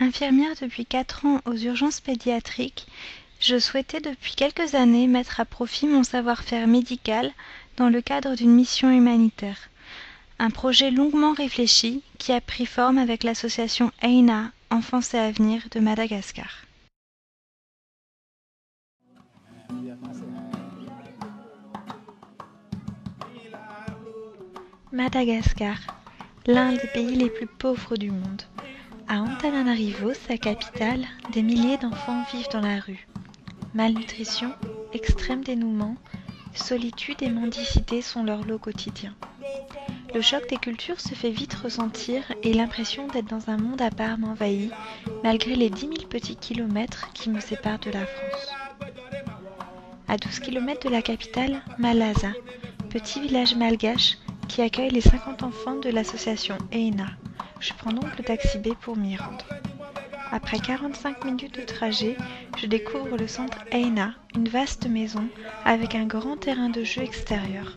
Infirmière depuis 4 ans aux urgences pédiatriques, je souhaitais depuis quelques années mettre à profit mon savoir-faire médical dans le cadre d'une mission humanitaire. Un projet longuement réfléchi qui a pris forme avec l'association EINA, Enfance et Avenir de Madagascar. Madagascar, l'un des pays les plus pauvres du monde. À Antananarivo, sa capitale, des milliers d'enfants vivent dans la rue. Malnutrition, extrême dénouement, solitude et mendicité sont leur lot quotidien. Le choc des cultures se fait vite ressentir et l'impression d'être dans un monde à part m'envahit, malgré les 10 000 petits kilomètres qui me séparent de la France. À 12 kilomètres de la capitale, Malassa, petit village malgache qui accueille les 50 enfants de l'association EINA. Je prends donc le taxi B pour m'y rendre. Après 45 minutes de trajet, je découvre le centre EINA, une vaste maison avec un grand terrain de jeu extérieur.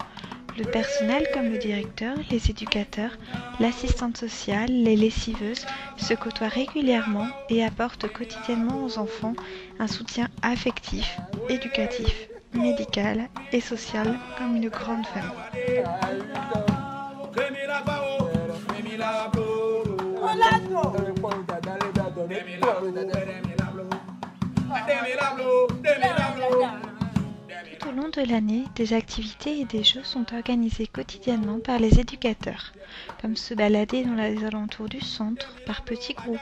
Le personnel comme le directeur, les éducateurs, l'assistante sociale, les lessiveuses se côtoient régulièrement et apportent quotidiennement aux enfants un soutien affectif, éducatif, médical et social comme une grande famille. Tout au long de l'année, des activités et des jeux sont organisés quotidiennement par les éducateurs, comme se balader dans les alentours du centre par petits groupes,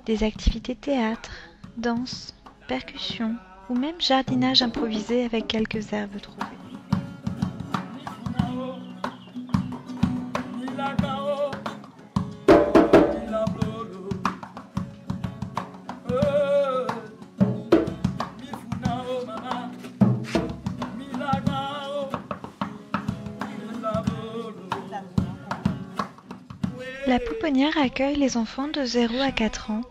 des activités théâtre, danse, percussion ou même jardinage improvisé avec quelques herbes trouvées. La pouponnière accueille les enfants de 0 à 4 ans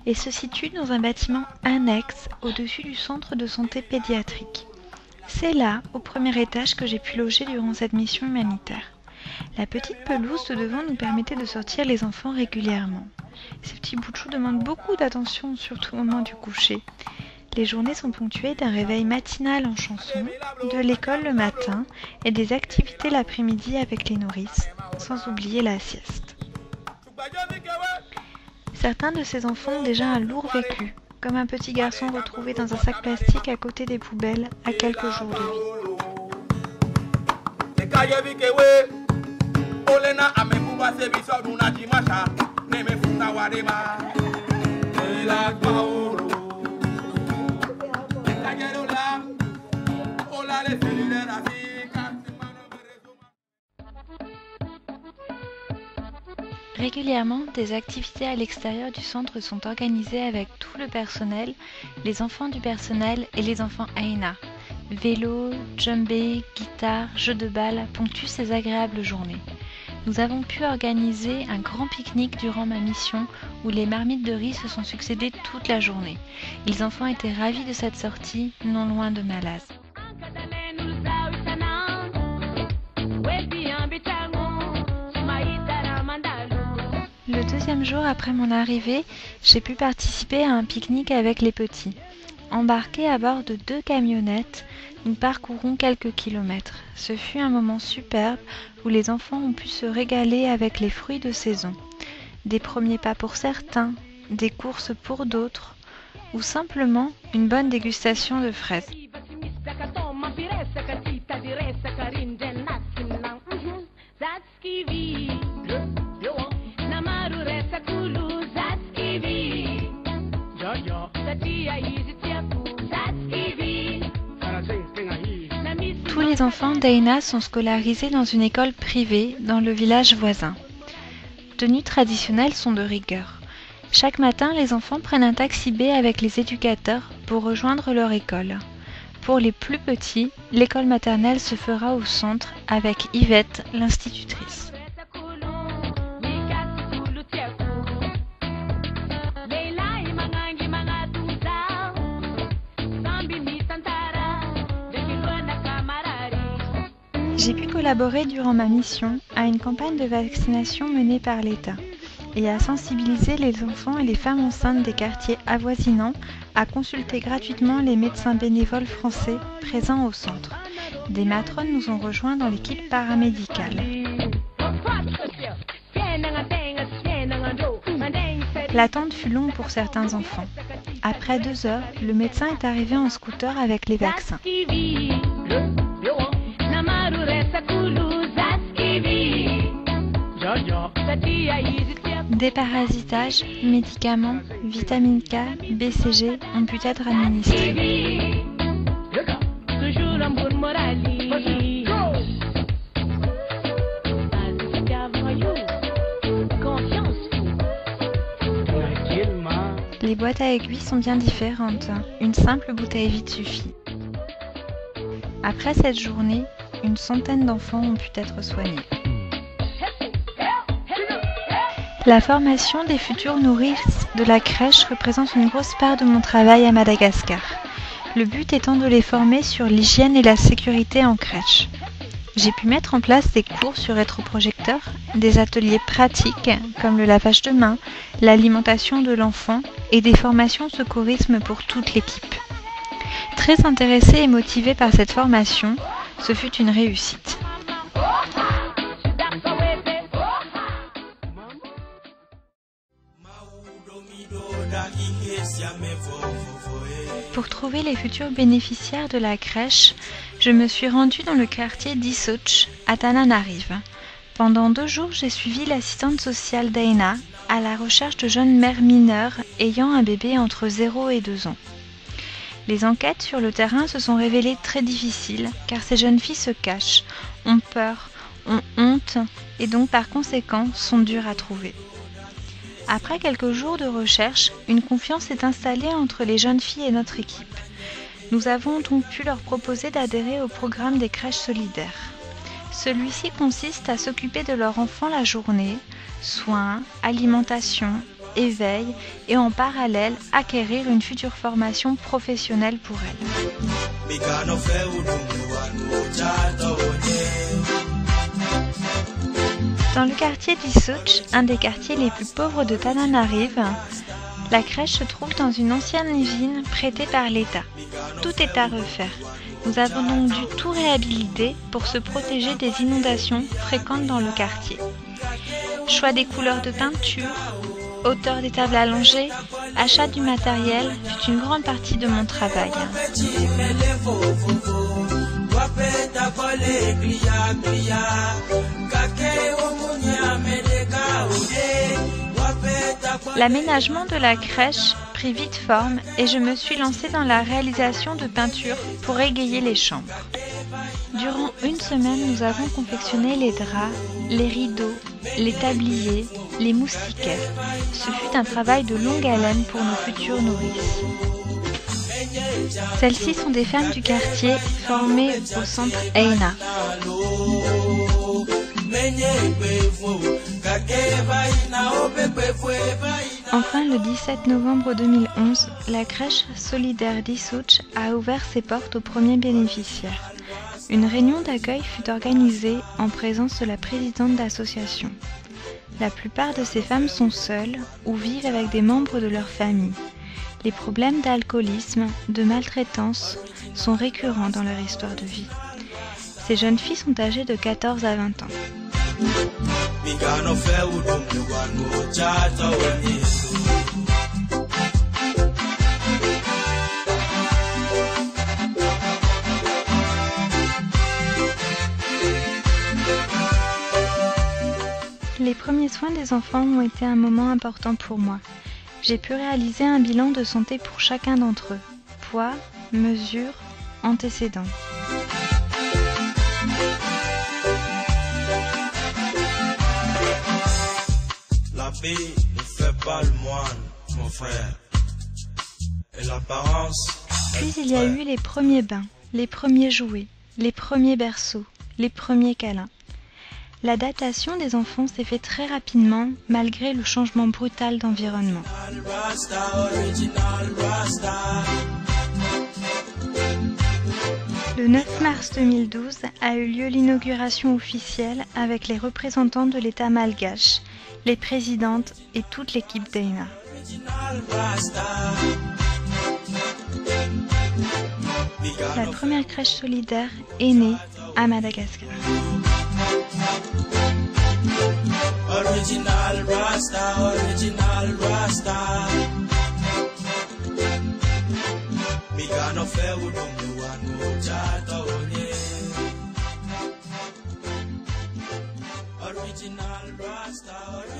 et se situe dans un bâtiment annexe au-dessus du centre de santé pédiatrique. C'est là, au premier étage, que j'ai pu loger durant cette mission humanitaire. La petite pelouse de devant nous permettait de sortir les enfants régulièrement. Ces petits bouts de chou demandent beaucoup d'attention, surtout au moment du coucher. Les journées sont ponctuées d'un réveil matinal en chanson, de l'école le matin et des activités l'après-midi avec les nourrices, sans oublier la sieste. Certains de ces enfants ont déjà un lourd vécu, comme un petit garçon retrouvé dans un sac plastique à côté des poubelles à quelques jours de vie. Régulièrement, des activités à l'extérieur du centre sont organisées avec tout le personnel, les enfants du personnel et les enfants EINA. Vélo, djembé, guitare, jeux de balle ponctuent ces agréables journées. Nous avons pu organiser un grand pique-nique durant ma mission où les marmites de riz se sont succédées toute la journée. Les enfants étaient ravis de cette sortie, non loin de Malassa. Le deuxième jour après mon arrivée, j'ai pu participer à un pique-nique avec les petits. Embarqués à bord de 2 camionnettes, nous parcourons quelques kilomètres. Ce fut un moment superbe où les enfants ont pu se régaler avec les fruits de saison. Des premiers pas pour certains, des courses pour d'autres, ou simplement une bonne dégustation de fraises. Tous les enfants d'EINA sont scolarisés dans une école privée dans le village voisin. Tenues traditionnelles sont de rigueur. Chaque matin, les enfants prennent un taxi B avec les éducateurs pour rejoindre leur école. Pour les plus petits, l'école maternelle se fera au centre avec Yvette, l'institutrice. J'ai pu collaborer durant ma mission à une campagne de vaccination menée par l'État. et à sensibiliser les enfants et les femmes enceintes des quartiers avoisinants à consulter gratuitement les médecins bénévoles français présents au centre. Des matrones nous ont rejoints dans l'équipe paramédicale. L'attente fut longue pour certains enfants. Après 2 heures, le médecin est arrivé en scooter avec les vaccins. Déparasitage, médicaments, vitamine K, BCG ont pu être administrés. Les boîtes à aiguilles sont bien différentes. Une simple bouteille vide suffit. Après cette journée, une centaine d'enfants ont pu être soignés. La formation des futures nourrices de la crèche représente une grosse part de mon travail à Madagascar. Le but étant de les former sur l'hygiène et la sécurité en crèche. J'ai pu mettre en place des cours sur rétroprojecteur, des ateliers pratiques comme le lavage de mains, l'alimentation de l'enfant et des formations secourisme pour toute l'équipe. Très intéressée et motivée par cette formation, ce fut une réussite. Pour trouver les futurs bénéficiaires de la crèche, je me suis rendue dans le quartier d'Issoch, à Tananarive. Pendant 2 jours, j'ai suivi l'assistante sociale Daina à la recherche de jeunes mères mineures ayant un bébé entre 0 et 2 ans. Les enquêtes sur le terrain se sont révélées très difficiles car ces jeunes filles se cachent, ont peur, ont honte et donc par conséquent sont dures à trouver. Après quelques jours de recherche, une confiance s'est installée entre les jeunes filles et notre équipe. Nous avons donc pu leur proposer d'adhérer au programme des crèches solidaires. Celui-ci consiste à s'occuper de leur enfant la journée, soins, alimentation, éveil et en parallèle acquérir une future formation professionnelle pour elles. Dans le quartier d'Issoch, un des quartiers les plus pauvres de Tananarive, la crèche se trouve dans une ancienne usine prêtée par l'État. Tout est à refaire. Nous avons donc dû tout réhabiliter pour se protéger des inondations fréquentes dans le quartier. Choix des couleurs de peinture, hauteur des tables allongées, achat du matériel fut une grande partie de mon travail. L'aménagement de la crèche prit vite forme et je me suis lancée dans la réalisation de peintures pour égayer les chambres. Durant 1 semaine, nous avons confectionné les draps, les rideaux, les tabliers, les moustiquaires. Ce fut un travail de longue haleine pour nos futures nourrices. Celles-ci sont des femmes du quartier formées au centre EINA. Enfin, le 17 novembre 2011, la crèche solidaire d'Issoch a ouvert ses portes aux premiers bénéficiaires. Une réunion d'accueil fut organisée en présence de la présidente d'association. La plupart de ces femmes sont seules ou vivent avec des membres de leur famille. Les problèmes d'alcoolisme, de maltraitance sont récurrents dans leur histoire de vie. Ces jeunes filles sont âgées de 14 à 20 ans. Les premiers soins des enfants ont été un moment important pour moi. J'ai pu réaliser un bilan de santé pour chacun d'entre eux. Poids, mesure, antécédents. L'abbé ne fait pas le moine, mon frère. Et l'apparence. Puis il y a eu les premiers bains, les premiers jouets, les premiers berceaux, les premiers câlins. L'adaptation des enfants s'est faite très rapidement malgré le changement brutal d'environnement. Le 9 mars 2012 a eu lieu l'inauguration officielle avec les représentants de l'État malgache, les présidentes et toute l'équipe d'Aina. La première crèche solidaire est née à Madagascar. Original Rasta, original Rasta. Migano fe udongo wanu chata onye. Original Rasta.